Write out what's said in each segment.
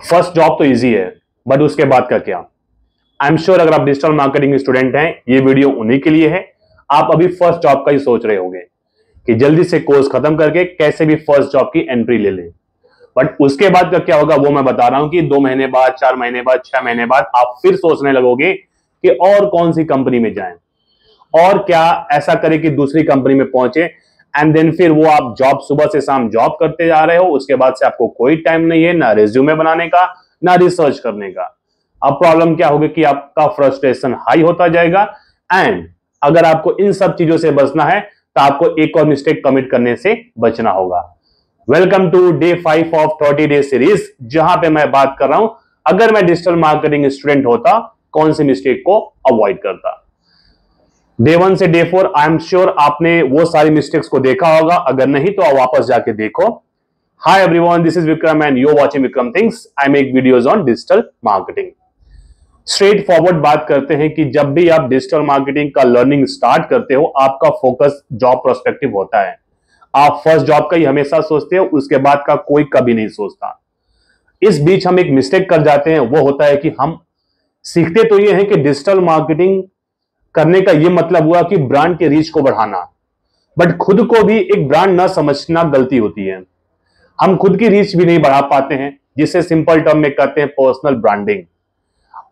First job तो easy है, but उसके बाद का क्या? आई एम श्योर अगर आप डिजिटल मार्केटिंग स्टूडेंट हैं, ये वीडियो उन्हीं के लिए है। आप अभी फर्स्ट जॉब का ही सोच रहे होंगे कि जल्दी से कोर्स खत्म करके कैसे भी फर्स्ट जॉब की एंट्री ले लें। बट उसके बाद का क्या होगा वो मैं बता रहा हूं कि 2 महीने बाद, 4 महीने बाद, 6 महीने बाद आप फिर सोचने लगोगे कि और कौन सी कंपनी में जाएं और क्या ऐसा करें कि दूसरी कंपनी में पहुंचे। एंड देन फिर वो आप जॉब, सुबह से शाम जॉब करते जा रहे हो, उसके बाद से आपको कोई टाइम नहीं है ना रिज्यूमे बनाने का, ना रिसर्च करने का। अब प्रॉब्लम क्या होगी कि आपका फ्रस्ट्रेशन हाई होता जाएगा। एंड अगर आपको इन सब चीजों से बचना है तो आपको एक और मिस्टेक कमिट करने से बचना होगा। Welcome to day 5 of 30 day series, जहां पे मैं बात कर रहा हूं अगर मैं डिजिटल मार्केटिंग स्टूडेंट होता कौन सी मिस्टेक को अवॉइड करता। डे 1 से डे 4 आई एम श्योर आपने वो सारी मिस्टेक्स को देखा होगा, अगर नहीं तो वापस जाके देखो। Hi everyone, this is Vikram and you are watching Vikram things. I make videos on digital marketing. Straight forward बात करते हैं कि जब भी आप डिजिटल मार्केटिंग का लर्निंग स्टार्ट करते हो, आपका फोकस जॉब प्रोस्पेक्टिव होता है। आप फर्स्ट जॉब का ही हमेशा सोचते हो, उसके बाद का कोई कभी नहीं सोचता। इस बीच हम एक मिस्टेक कर जाते हैं, वो होता है कि हम सीखते तो ये हैं कि डिजिटल मार्केटिंग करने का ये मतलब हुआ कि ब्रांड के रीच को बढ़ाना, बट खुद को भी एक ब्रांड न समझना गलती होती है। हम खुद की रीच भी नहीं बढ़ा पाते हैं, जिसे सिंपल टर्म में कहते हैं पर्सनल ब्रांडिंग।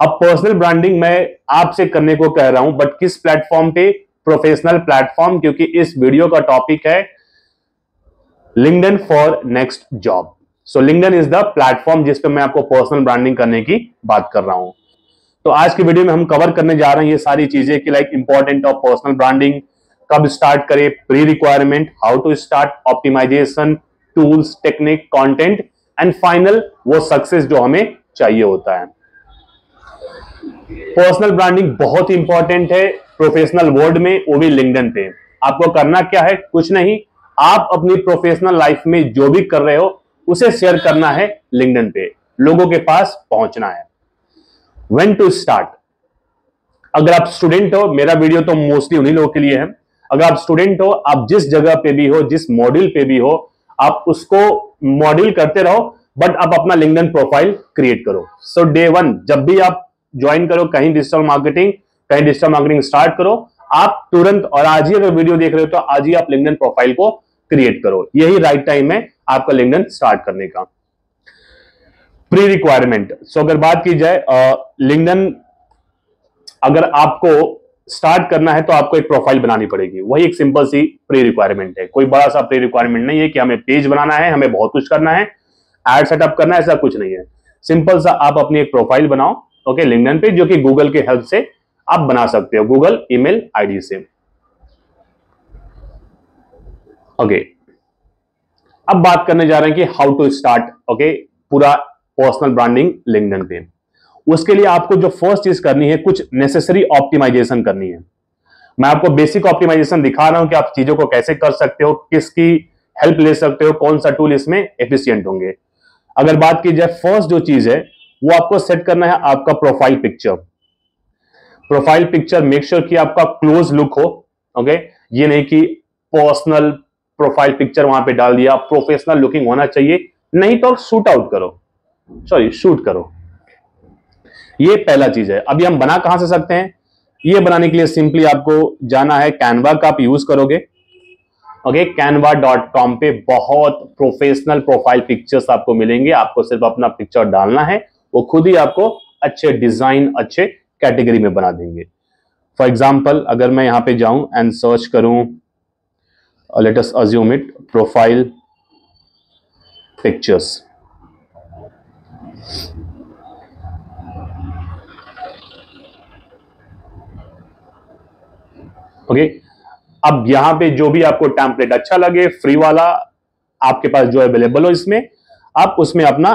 अब पर्सनल ब्रांडिंग मैं आपसे करने को कह रहा हूं, बट किस प्लेटफॉर्म पे? प्रोफेशनल प्लेटफॉर्म, क्योंकि इस वीडियो का टॉपिक है LinkedIn for next job. So LinkedIn is the platform जिस पे मैं आपको पर्सनल ब्रांडिंग करने की बात कर रहा हूं। तो आज की वीडियो में हम कवर करने जा रहे हैं ये सारी चीजें कि like important of personal branding, कब स्टार्ट करें, pre requirement, how to start, optimisation, tools, technique, content and final वो सक्सेस जो हमें चाहिए होता है। पर्सनल ब्रांडिंग बहुत ही इंपॉर्टेंट है प्रोफेशनल वर्ल्ड में, वो भी लिंक्डइन पे। आपको करना क्या है? कुछ नहीं, आप अपनी प्रोफेशनल लाइफ में जो भी कर रहे हो उसे शेयर करना है लिंक्डइन पे, लोगों के पास पहुंचना है। When to start? अगर आप स्टूडेंट हो, मेरा वीडियो तो मोस्टली उन्हीं लोगों के लिए है। अगर आप स्टूडेंट हो, आप जिस जगह पे भी हो, जिस मॉड्यूल पे भी हो, आप उसको मॉड्यूल करते रहो, बट आप अपना लिंक्डइन प्रोफाइल क्रिएट करो। सो डे 1 जब भी आप ज्वाइन करो कहीं डिजिटल मार्केटिंग स्टार्ट करो, आप तुरंत, और आज ही अगर वीडियो देख रहे हो तो आज ही आप लिंक्डइन प्रोफाइल को क्रिएट करो। यही राइट टाइम है आपका लिंक्डइन स्टार्ट करने का। प्री रिक्वायरमेंट, सो अगर बात की जाए लिंक्डइन अगर आपको स्टार्ट करना है तो आपको एक प्रोफाइल बनानी पड़ेगी। वही एक सिंपल सी प्री रिक्वायरमेंट है, कोई बड़ा सा प्री रिक्वायरमेंट नहीं है कि हमें पेज बनाना है, हमें बहुत कुछ करना है, एड सेटअप करना है, ऐसा कुछ नहीं है। सिंपल सा आप अपनी एक प्रोफाइल बनाओ, ओके, लिंक्डइन पे, जो कि गूगल के हेल्प से आप बना सकते हो, गूगल ईमेल आईडी से। ओके, अब बात करने जा रहे हैं कि हाउ टू स्टार्ट, ओके, पूरा पर्सनल ब्रांडिंग लिंक्डइन पे। उसके लिए आपको जो फर्स्ट चीज करनी है, कुछ नेसेसरी ऑप्टिमाइजेशन करनी है। मैं आपको बेसिक ऑप्टिमाइजेशन दिखा रहा हूं कि आप चीजों को कैसे कर सकते हो, किसकी हेल्प ले सकते हो, कौन सा टूल इसमें एफिशिएंट होंगे। अगर बात की जाए, फर्स्ट जो चीज है वो आपको सेट करना है आपका profile picture. Profile picture make sure कि आपका क्लोज लुक हो, ओके, ये नहीं कि पर्सनल प्रोफाइल पिक्चर वहां पे डाल दिया, प्रोफेशनल लुकिंग होना चाहिए, नहीं तो शूट आउट करो, शूट करो। ये पहला चीज है। अभी हम बना कहां से सकते हैं? ये बनाने के लिए सिंपली आपको जाना है कैनवा का, आप यूज करोगे, ओके, canva.com पे बहुत प्रोफेशनल प्रोफाइल पिक्चर्स आपको मिलेंगे। आपको सिर्फ अपना पिक्चर डालना है, वो खुद ही आपको अच्छे डिजाइन, अच्छे कैटेगरी में बना देंगे। फॉर एग्जाम्पल अगर मैं यहां पे जाऊं एंड सर्च करूं, let us assume it, profile pictures, okay, अब यहां पे जो भी आपको टेम्पलेट अच्छा लगे, फ्री वाला आपके पास जो अवेलेबल हो, इसमें आप उसमें अपना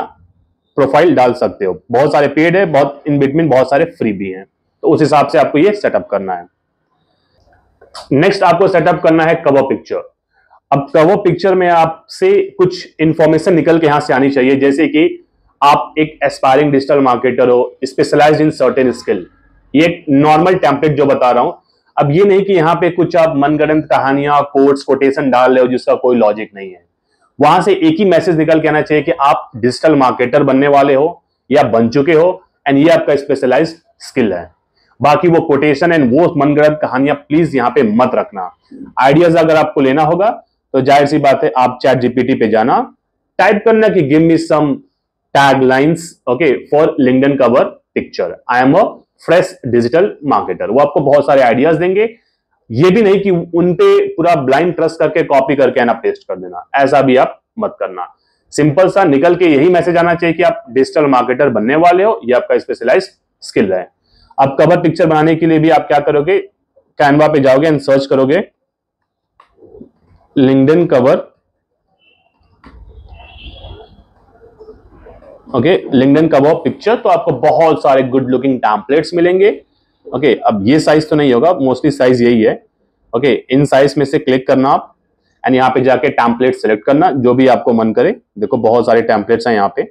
प्रोफाइल डाल सकते हो। बहुत सारे पेड है, बहुत इन बिटवीन बहुत सारे फ्री भी हैं, तो उस हिसाब से आपको ये सेटअप करना है। नेक्स्ट आपको सेटअप करना है कवर पिक्चर। अब कवर पिक्चर में आपसे कुछ इंफॉर्मेशन निकल के यहां से आनी चाहिए, जैसे कि आप एक एस्पायरिंग डिजिटल मार्केटर हो, स्पेशलाइज्ड इन सर्टेन स्किल। ये एक नॉर्मल टेम्पलेट जो बता रहा हूं। अब ये नहीं कि यहां पे कुछ आप मनगढ़ंत कहानियां, कोट्स, कोटेशन डाल रहे हो जिसका कोई लॉजिक नहीं है। वहां से एक ही मैसेज निकल के आना चाहिए कि आप डिजिटल मार्केटर बनने वाले हो, ये आप बन चुके हो एंड ये आपका स्पेशलाइज्ड स्किल है। बाकी वो कोटेशन एंड वो मनगढ़ंत कहानियां प्लीज यहाँ पे मत रखना। आइडियाज अगर आपको लेना होगा तो जाहिर सी बात है आप चैट जीपीटी पे जाना, टाइप करना कि give me some taglines okay for LinkedIn cover picture, I am a fresh digital marketer. वो आपको बहुत सारे आइडियाज देंगे। ये भी नहीं कि उन पे पूरा ब्लाइंड ट्रस्ट करके कॉपी करके ना पेस्ट कर देना, ऐसा भी आप मत करना। सिंपल सा निकल के यही मैसेज आना चाहिए कि आप डिजिटल मार्केटर बनने वाले हो, ये आपका स्पेशलाइज्ड स्किल है। अब कवर पिक्चर बनाने के लिए भी आप क्या करोगे, कैनवा पे जाओगे एंड सर्च करोगे LinkedIn cover okay, LinkedIn cover picture, तो आपको बहुत सारे गुड लुकिंग टेम्पलेट्स मिलेंगे। ओके, अब ये साइज तो नहीं होगा, मोस्टली साइज यही है। ओके, इन साइज में से क्लिक करना आप एंड यहाँ पे जाके टेम्पलेट सेलेक्ट करना जो भी आपको मन करे। देखो बहुत सारे टेम्पलेट्स हैं यहाँ पे।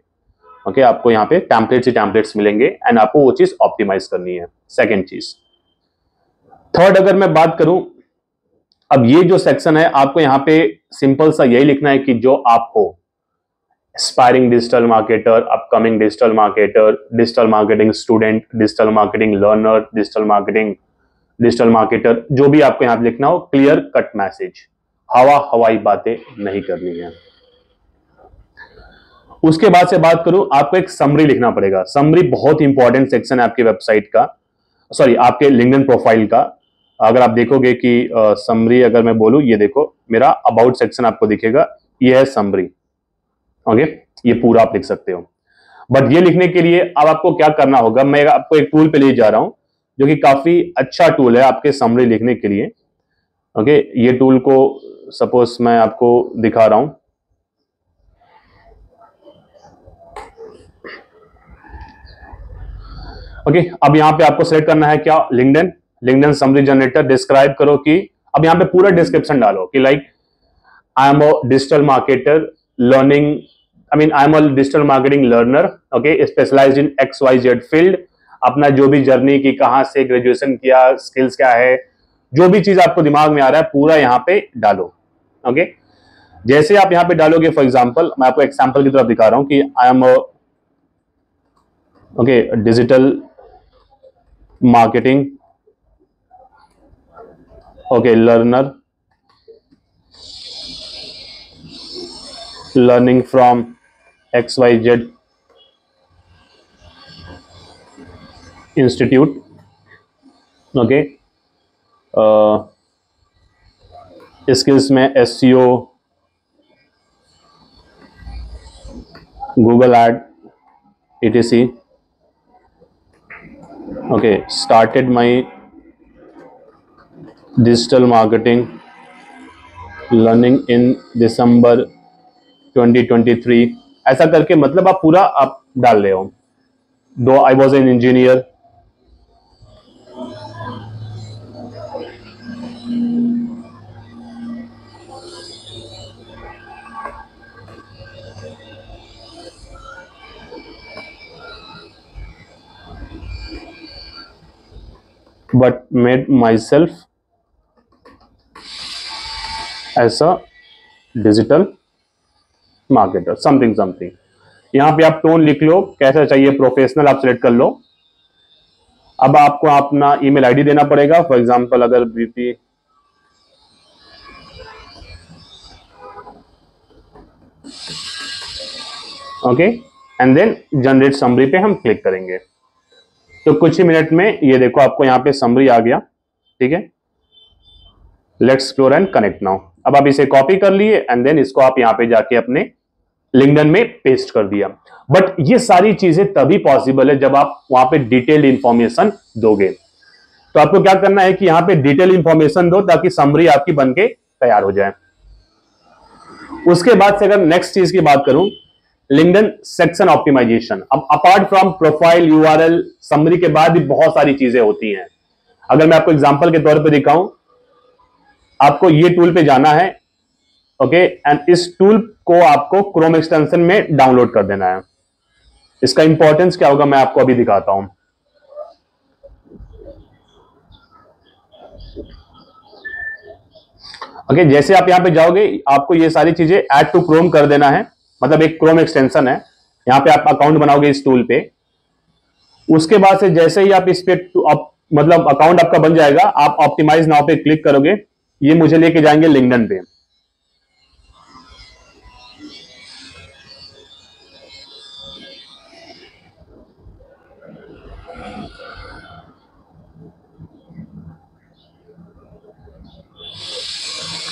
ओके, आपको यहाँ पे टेम्पलेट्स ही टेम्पलेट्स मिलेंगे एंड आपको वो चीज ऑप्टिमाइज करनी है। सेकेंड चीज। थर्ड अगर मैं बात करूं, अब ये जो सेक्शन है आपको यहाँ पे सिंपल सा यही लिखना है कि जो आप हो aspiring digital marketer, upcoming digital marketer, digital marketing student, digital marketing learner, digital marketer, जो भी आपको यहाँ पे लिखना हो, क्लियर कट मैसेज, हवाई बातें नहीं करनी है। उसके बाद से बात करूं, आपको एक समरी लिखना पड़ेगा। समरी बहुत इंपॉर्टेंट सेक्शन है आपकी वेबसाइट का, सॉरी आपके लिंक्डइन प्रोफाइल का। अगर आप देखोगे कि समरी अगर मैं बोलूं, ये देखो मेरा अबाउट सेक्शन आपको दिखेगा, ये है समरी। ओके, ये पूरा आप लिख सकते हो। बट ये लिखने के लिए अब आपको क्या करना होगा, मैं आपको एक टूल पे ले जा रहा हूं जो कि काफी अच्छा टूल है आपके समरी लिखने के लिए। ओके, ये टूल को सपोज मैं आपको दिखा रहा हूं। ओके, अब यहां पे आपको सेलेक्ट करना है क्या, लिंक्डइन समरी जनरेटर। डिस्क्राइब करो कि अब यहां पे पूरा डिस्क्रिप्शन डालो कि like I am a digital marketer learning, I am a digital marketing learner, okay, specialised in XYZ field. अपना जो भी जर्नी की, कहां से ग्रेजुएशन किया, स्किल्स क्या है, जो भी चीज आपको दिमाग में आ रहा है पूरा यहां पे डालो। ओके, जैसे आप यहां पे डालोगे, फॉर एग्जांपल मैं आपको एग्जांपल की तरफ दिखा रहा हूं कि I am okay digital marketing okay learner learning from XYZ institute. Okay, skills में SEO, Google ad, etc. Okay, started my digital marketing learning in December 2023। ऐसा करके मतलब आप पूरा आप डाल रहे हो। दो I was an engineer, but made myself as a digital marketer, something. यहां पे आप टोन लिख लो, कैसा चाहिए, प्रोफेशनल आप सिलेक्ट कर लो। अब आपको अपना ईमेल आईडी देना पड़ेगा। फॉर एग्जांपल अगर BP okay and then generate summary पे हम क्लिक करेंगे तो कुछ ही मिनट में ये देखो आपको यहाँ पे समरी आ गया। ठीक है, let's explore and connect now. अब आप इसे कॉपी कर लिए एंड देन इसको आप यहाँ पे जाके अपने लिंक्डइन में पेस्ट कर दिया। बट ये सारी चीजें तभी पॉसिबल है जब आप वहां पे डिटेल्ड इंफॉर्मेशन दोगे। तो आपको क्या करना है कि यहाँ पे डिटेल इंफॉर्मेशन दो ताकि समरी आपकी बनके तैयार हो जाए। उसके बाद से अगर नेक्स्ट चीज की बात करूं, लिंक्डइन सेक्शन ऑप्टिमाइजेशन। अब apart from profile, URL, summary के बाद भी बहुत सारी चीजें होती हैं। अगर मैं आपको एग्जांपल के तौर पे दिखाऊं, आपको ये टूल पे जाना है ओके एंड इस टूल को आपको क्रोम एक्सटेंशन में डाउनलोड कर देना है। इसका इंपॉर्टेंस क्या होगा मैं आपको अभी दिखाता हूं। ओके, जैसे आप यहां पे जाओगे आपको ये सारी चीजें ऐड टू क्रोम कर देना है, मतलब एक क्रोम एक्सटेंशन है। यहाँ पे आप अकाउंट बनाओगे इस टूल पे। उसके बाद से जैसे ही आप इस पे मतलब अकाउंट आपका बन जाएगा, आप ऑप्टिमाइज नाउ पे क्लिक करोगे, ये मुझे लेके जाएंगे लिंक्डइन पे।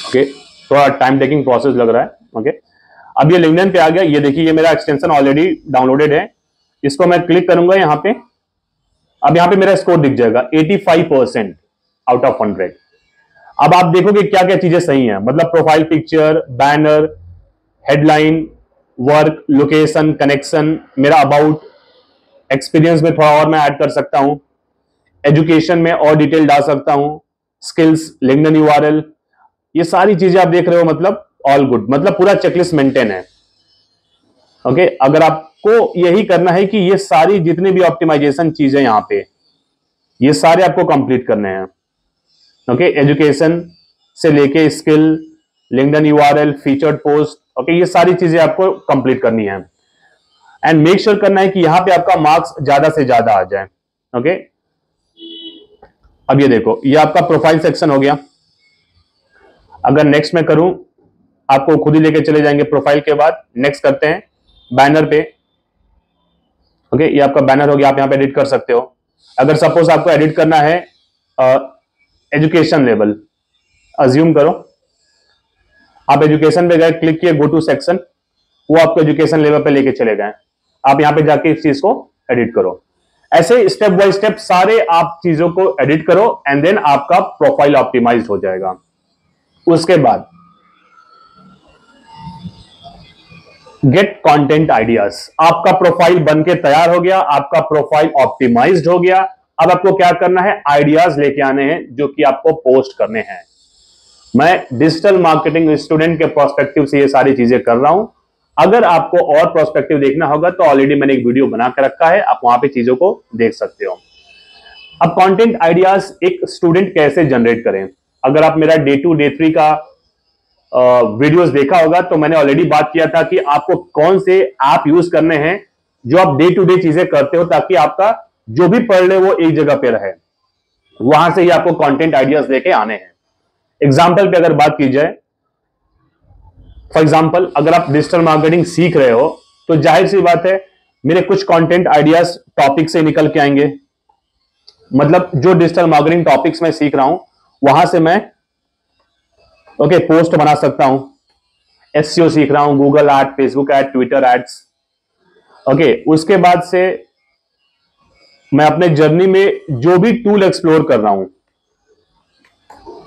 ओके, थोड़ा टाइम टेकिंग प्रोसेस लग रहा है। ओके, अब ये लिंक्डइन पे आ गया। ये देखिए, ये मेरा एक्सटेंशन ऑलरेडी डाउनलोडेड है। इसको मैं क्लिक करूंगा यहाँ पे। अब यहाँ पे मेरा स्कोर दिख जाएगा 85% आउट ऑफ 100। अब आप देखोगे क्या क्या चीजें सही हैं, मतलब profile picture, banner, headline, work, location, connection, मेरा अबाउट, एक्सपीरियंस में थोड़ा और मैं ऐड कर सकता हूं, एजुकेशन में और डिटेल डाल सकता हूं, स्किल्स, लिंक्डइन यूआरएल, ये सारी चीजें आप देख रहे हो, मतलब ऑल गुड, मतलब पूरा चेकलिस्ट मेंटेन है। ओके, अगर आपको यही करना है कि ये सारी जितनी भी ऑप्टिमाइजेशन चीजें यहां पे, ये सारे आपको कंप्लीट करने हैं। ओके, एजुकेशन से लेके skill, LinkedIn URL, featured post, okay, ये सारी चीजें आपको कंप्लीट करनी है। एंड मेक श्योर करना है कि यहां पे आपका मार्क्स ज्यादा से ज्यादा आ जाए। ओके, अब ये देखो, ये आपका प्रोफाइल सेक्शन हो गया। अगर नेक्स्ट में करूं, आपको खुद ही लेके चले जाएंगे प्रोफाइल के बाद। नेक्स्ट करते हैं बैनर पे। ओके, ये आपका बैनर हो गया, आप यहां पे एडिट कर सकते हो। अगर सपोज आपको एडिट करना है एजुकेशन लेवल, अज्यूम करो आप एजुकेशन पे गए, क्लिक किए गो टू सेक्शन, वो आपको एजुकेशन लेवल पे लेके चले गए। आप यहां पे जाके इस चीज को एडिट करो। ऐसे स्टेप बाय स्टेप सारे आप चीजों को एडिट करो एंड देन आपका प्रोफाइल ऑप्टिमाइज्ड हो जाएगा। उसके बाद गेट कंटेंट आइडियाज, आपका प्रोफाइल बनके तैयार हो गया, आपका प्रोफाइल ऑप्टिमाइज्ड हो गया। अब आपको क्या करना है, आइडियाज लेके आने हैं जो कि आपको पोस्ट करने हैं। मैं डिजिटल मार्केटिंग स्टूडेंट के पर्सपेक्टिव से ये सारी चीजें कर रहा हूं। अगर आपको और पर्सपेक्टिव देखना होगा तो ऑलरेडी मैंने एक वीडियो बना के रखा है, आप वहां पे चीजों को देख सकते हो। अब कंटेंट आइडियाज एक स्टूडेंट कैसे जनरेट करें, अगर आप मेरा डे 2 डे 3 का वीडियोस देखा होगा तो मैंने ऑलरेडी बात किया था कि आपको कौन से ऐप यूज करने हैं जो आप डे टू डे चीजें करते हो, ताकि आपका जो भी पढ़ ले वो एक जगह पे रहे। वहां से ही आपको कंटेंट आइडियाज लेके आने हैं। एग्जाम्पल पे अगर बात की जाए, फॉर एग्जाम्पल अगर आप डिजिटल मार्केटिंग सीख रहे हो तो जाहिर सी बात है मेरे कुछ कंटेंट आइडियाज टॉपिक से निकल के आएंगे। मतलब जो डिजिटल मार्केटिंग टॉपिक्स में सीख रहा हूं वहां से मैं ओके पोस्ट बना सकता हूं। एसईओ सीख रहा हूं, Google ad, Facebook ad, Twitter ads. Okay, उसके बाद से मैं अपने जर्नी में जो भी टूल एक्सप्लोर कर रहा हूं,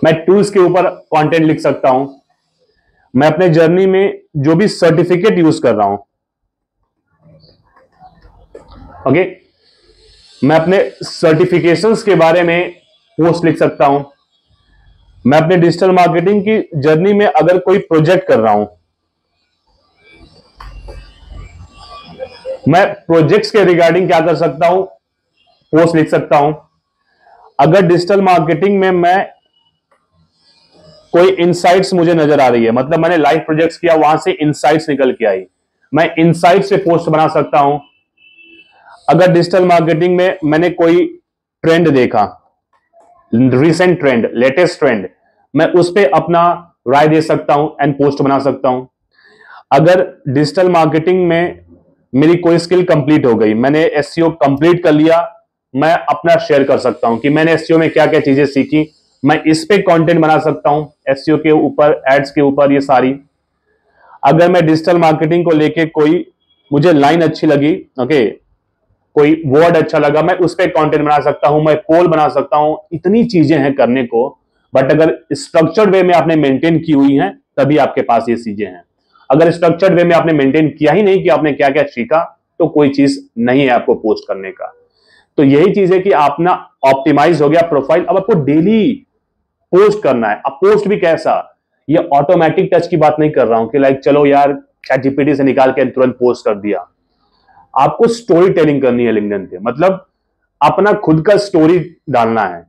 मैं टूल्स के ऊपर कंटेंट लिख सकता हूं। मैं अपने जर्नी में जो भी सर्टिफिकेट यूज कर रहा हूं, ओके, मैं अपने सर्टिफिकेशंस के बारे में पोस्ट लिख सकता हूं। मैं अपने डिजिटल मार्केटिंग की जर्नी में अगर कोई प्रोजेक्ट कर रहा हूं, मैं प्रोजेक्ट्स के रिगार्डिंग क्या कर सकता हूं, पोस्ट लिख सकता हूं। अगर डिजिटल मार्केटिंग में मैं कोई इनसाइट्स मुझे नजर आ रही है, मतलब मैंने लाइव प्रोजेक्ट्स किया, वहां से इनसाइट्स निकल के आई, मैं इनसाइट्स से पोस्ट बना सकता हूं। अगर डिजिटल मार्केटिंग में मैंने कोई ट्रेंड देखा, रिसेंट ट्रेंड, लेटेस्ट ट्रेंड, मैं उस पर अपना राय दे सकता हूं एंड पोस्ट बना सकता हूं। अगर डिजिटल मार्केटिंग में मेरी कोई स्किल कंप्लीट हो गई, मैंने एसईओ कंप्लीट कर लिया, मैं अपना शेयर कर सकता हूं कि मैंने एसईओ में क्या क्या चीजें सीखी, मैं इस पे कंटेंट बना सकता हूं, एसईओ के ऊपर, एड्स के ऊपर, ये सारी। अगर मैं डिजिटल मार्केटिंग को लेके कोई मुझे लाइन अच्छी लगी, ओके, कोई वर्ड अच्छा लगा, मैं उस पर कंटेंट बना सकता हूं, मैं पोल बना सकता हूं। इतनी चीजें हैं करने को, बट अगर स्ट्रक्चर्ड वे में आपने मेंटेन की हुई हैं तभी आपके पास ये चीजें हैं। अगर स्ट्रक्चर्ड वे में आपने मेंटेन किया ही नहीं कि आपने क्या क्या सीखा, तो कोई चीज नहीं है आपको पोस्ट करने का। तो यही चीज है कि आपना ऑप्टिमाइज हो गया प्रोफाइल। अब आपको डेली पोस्ट करना है। अब पोस्ट भी कैसा, ये ऑटोमेटिक टच की बात नहीं कर रहा हूं कि लाइक चलो यार चैट जीपीटी से निकाल के तुरंत पोस्ट कर दिया। आपको स्टोरी टेलिंग करनी है लिंक्डइन पे, मतलब अपना खुद का स्टोरी डालना है।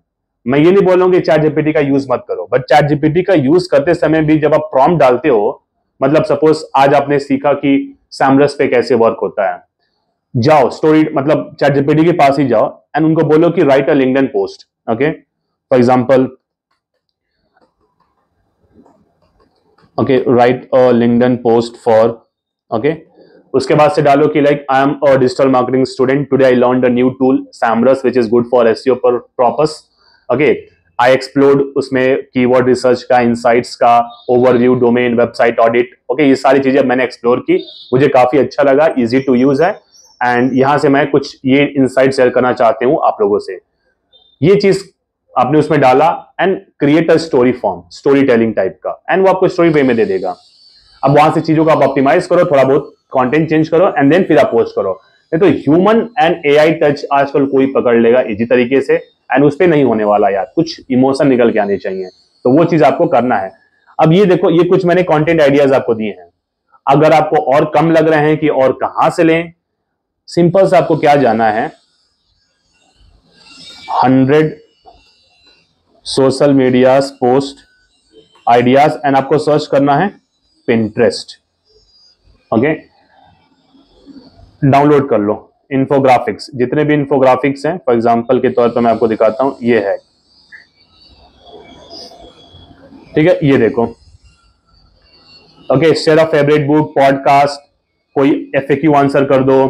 मैं ये नहीं बोल रहा हूं कि चैट जीपीटी का यूज मत करो, बट चैट जीपीटी का यूज करते समय भी जब आप प्रॉम्प्ट डालते हो, मतलब सपोज आज आपने सीखा कि सैमरस पे कैसे वर्क होता है, जाओ स्टोरी मतलब चैट जीपीटी के पास ही जाओ एंड उनको बोलो कि write a LinkedIn post, okay for example, okay write a LinkedIn post for, okay उसके बाद से डालो कि like I am a digital marketing student, today I learned a new tool Semrush which is good for SEO purpose, okay I explored उसमें keyword research का, insights का, overview, domain, website audit, okay ये सारी चीजें मैंने explore की, मुझे काफी अच्छा लगा, इजी टू यूज है एंड यहां से मैं कुछ ये इनसाइट शेयर करना चाहती हूं आप लोगों से। ये चीज आपने उसमें डाला and create a story form, story telling type का, एंड वो आपको स्टोरी वे में दे देगा। अब वहां से चीजों को आप ऑप्टिमाइज करो, थोड़ा बहुत कंटेंट चेंज करो एंड देन फिर आप पोस्ट करो। नहीं तो ह्यूमन एंड एआई टच आजकल कोई पकड़ लेगा इजी तरीके से एंड उस पर नहीं होने वाला यार, कुछ इमोशन निकल के आने चाहिए, तो वो चीज आपको करना है। अब ये देखो, ये कुछ मैंने कंटेंट आइडियाज आपको दिए हैं, अगर आपको और कम लग रहे हैं कि और कहां से लें, सिंपल से आपको क्या जाना है, 100 social media post ideas and आपको सर्च करना है पिंटरेस्ट, ओके डाउनलोड कर लो इन्फोग्राफिक्स, जितने भी इन्फोग्राफिक्स हैं, फॉर एग्जांपल के तौर पर मैं आपको दिखाता हूं, ये है, ठीक है ये देखो, okay share a favourite book, podcast, कोई एफएक्यू आंसर कर दो,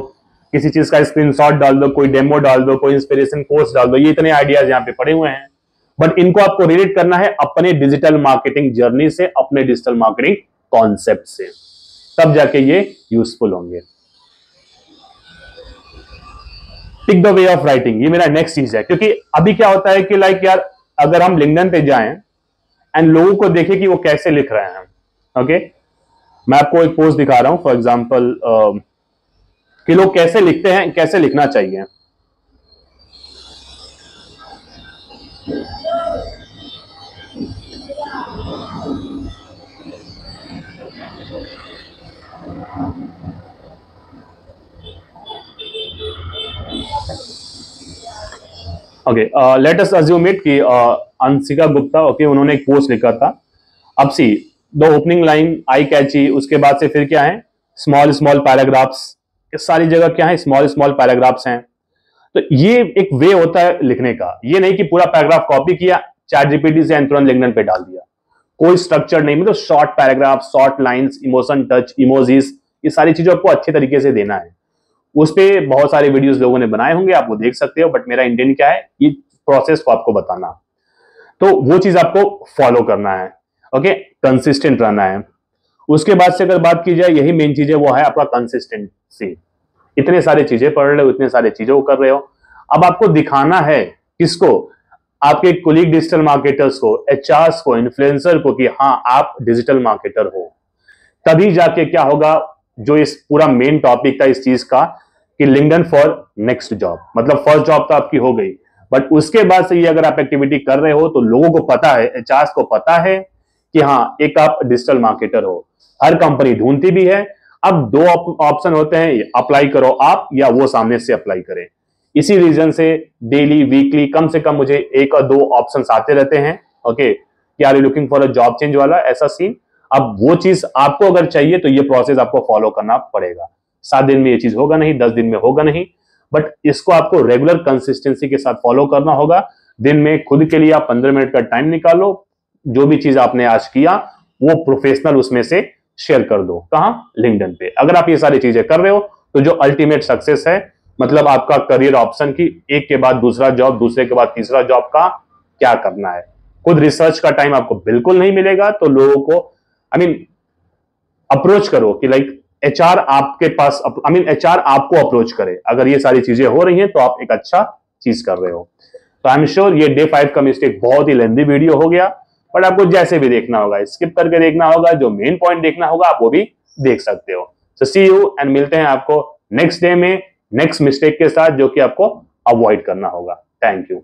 किसी चीज का स्क्रीनशॉट डाल दो, कोई डेमो डाल दो, कोई इंस्पिरेशन कोर्स डाल दो, ये इतने आइडियाज यहाँ पे पड़े हुए हैं, बट इनको आपको रिलेट करना है अपने डिजिटल मार्केटिंग जर्नी से, अपने डिजिटल मार्केटिंग कॉन्सेप्ट से, तब जाके ये यूजफुल होंगे। Pick the way of writing, ये मेरा नेक्स्ट चीज है, क्योंकि अभी क्या होता है कि लाइक यार अगर हम लिंक्डइन पे जाएं एंड लोगों को देखें कि वो कैसे लिख रहे हैं, ओके मैं आपको एक पोस्ट दिखा रहा हूं फॉर एग्जांपल कि लोग कैसे लिखते हैं, कैसे लिखना चाहिए। Okay let us assume it कि अंशिका गुप्ता, ओके उन्होंने एक पोस्ट लिखा था, अब सी द ओपनिंग लाइन आई कैची, उसके बाद से फिर क्या है, स्मॉल स्मॉल पैराग्राफ्स, इस सारी जगह क्या है, स्मॉल स्मॉल पैराग्राफ्स हैं, तो ये एक वे होता है लिखने का, ये नहीं कि पूरा पैराग्राफ कॉपी किया चैट जीपीटी से तुरंत लिंक्डइन पे डाल दिया, कोई स्ट्रक्चर नहीं, मतलब short paragraph, short lines, emotion touch, emojis, ये सारी चीजों आपको अच्छे तरीके से देना है। उस पर बहुत सारे वीडियोस लोगों ने बनाए होंगे, आप वो देख सकते हो, बट मेरा इंटेंट क्या है, ये प्रोसेस को आपको बताना, तो वो चीज आपको फॉलो करना है, ओके कंसिस्टेंट रहना है। उसके बाद से अगर बात की जाए, यही मेन चीज है, वो है आपका कंसिस्टेंसी। इतने सारे चीजें पढ़ रहे हो, इतने सारे चीजों को कर रहे हो, अब आपको दिखाना है किसको, आपके कोलीग डिजिटल मार्केटर्स को, एचआरस को, इन्फ्लुएंसर को, कि हाँ आप डिजिटल मार्केटर हो, तभी जाके क्या होगा, जो इस पूरा मेन टॉपिक था इस चीज का कि लिंक्डइन फॉर नेक्स्ट जॉब, मतलब फर्स्ट जॉब तो आपकी हो गई, बट उसके बाद से ये अगर आप एक्टिविटी कर रहे हो तो लोगों को पता है, एचआरस को पता है कि हाँ एक आप डिजिटल मार्केटर हो, हर कंपनी ढूंढती भी है। अब दो ऑप्शन होते हैं, अप्लाई करो आप या वो सामने से अप्लाई करे, इसी रीजन से डेली वीकली कम से कम मुझे एक और दो ऑप्शंस आते रहते हैं, ओके कि are you looking for a job change वाला ऐसा सीन। अब वो चीज आपको अगर चाहिए तो ये प्रोसेस आपको फॉलो करना पड़ेगा, 7 दिन में ये चीज होगा नहीं, 10 दिन में होगा नहीं, बट इसको आपको रेगुलर कंसिस्टेंसी के साथ फॉलो करना होगा। दिन में खुद के लिए आप 15 मिनट का टाइम निकालो, जो भी चीज आपने आज किया वो प्रोफेशनल उसमें से शेयर कर दो, कहां, लिंक्डइन पे। अगर आप ये सारी चीजें कर रहे हो तो जो अल्टीमेट सक्सेस है, मतलब आपका करियर ऑप्शन की एक के बाद दूसरा जॉब, दूसरे के बाद तीसरा जॉब का क्या करना है, खुद रिसर्च का टाइम आपको बिल्कुल नहीं मिलेगा, तो लोगों को अप्रोच करो कि लाइक एचआर आपके पास, एचआर आपको अप्रोच करे। अगर ये सारी चीजें हो रही हैं तो आप एक अच्छा चीज कर रहे हो। तो आई एम श्योर ये डे 5 का मिस्टेक बहुत ही लेंथी वीडियो हो गया, बट आपको जैसे भी देखना होगा, स्किप करके देखना होगा, जो मेन पॉइंट देखना होगा आप वो भी देख सकते हो। सो सी यू एंड मिलते हैं आपको नेक्स्ट डे में नेक्स्ट मिस्टेक के साथ, जो कि आपको अवॉइड करना होगा। Thank you.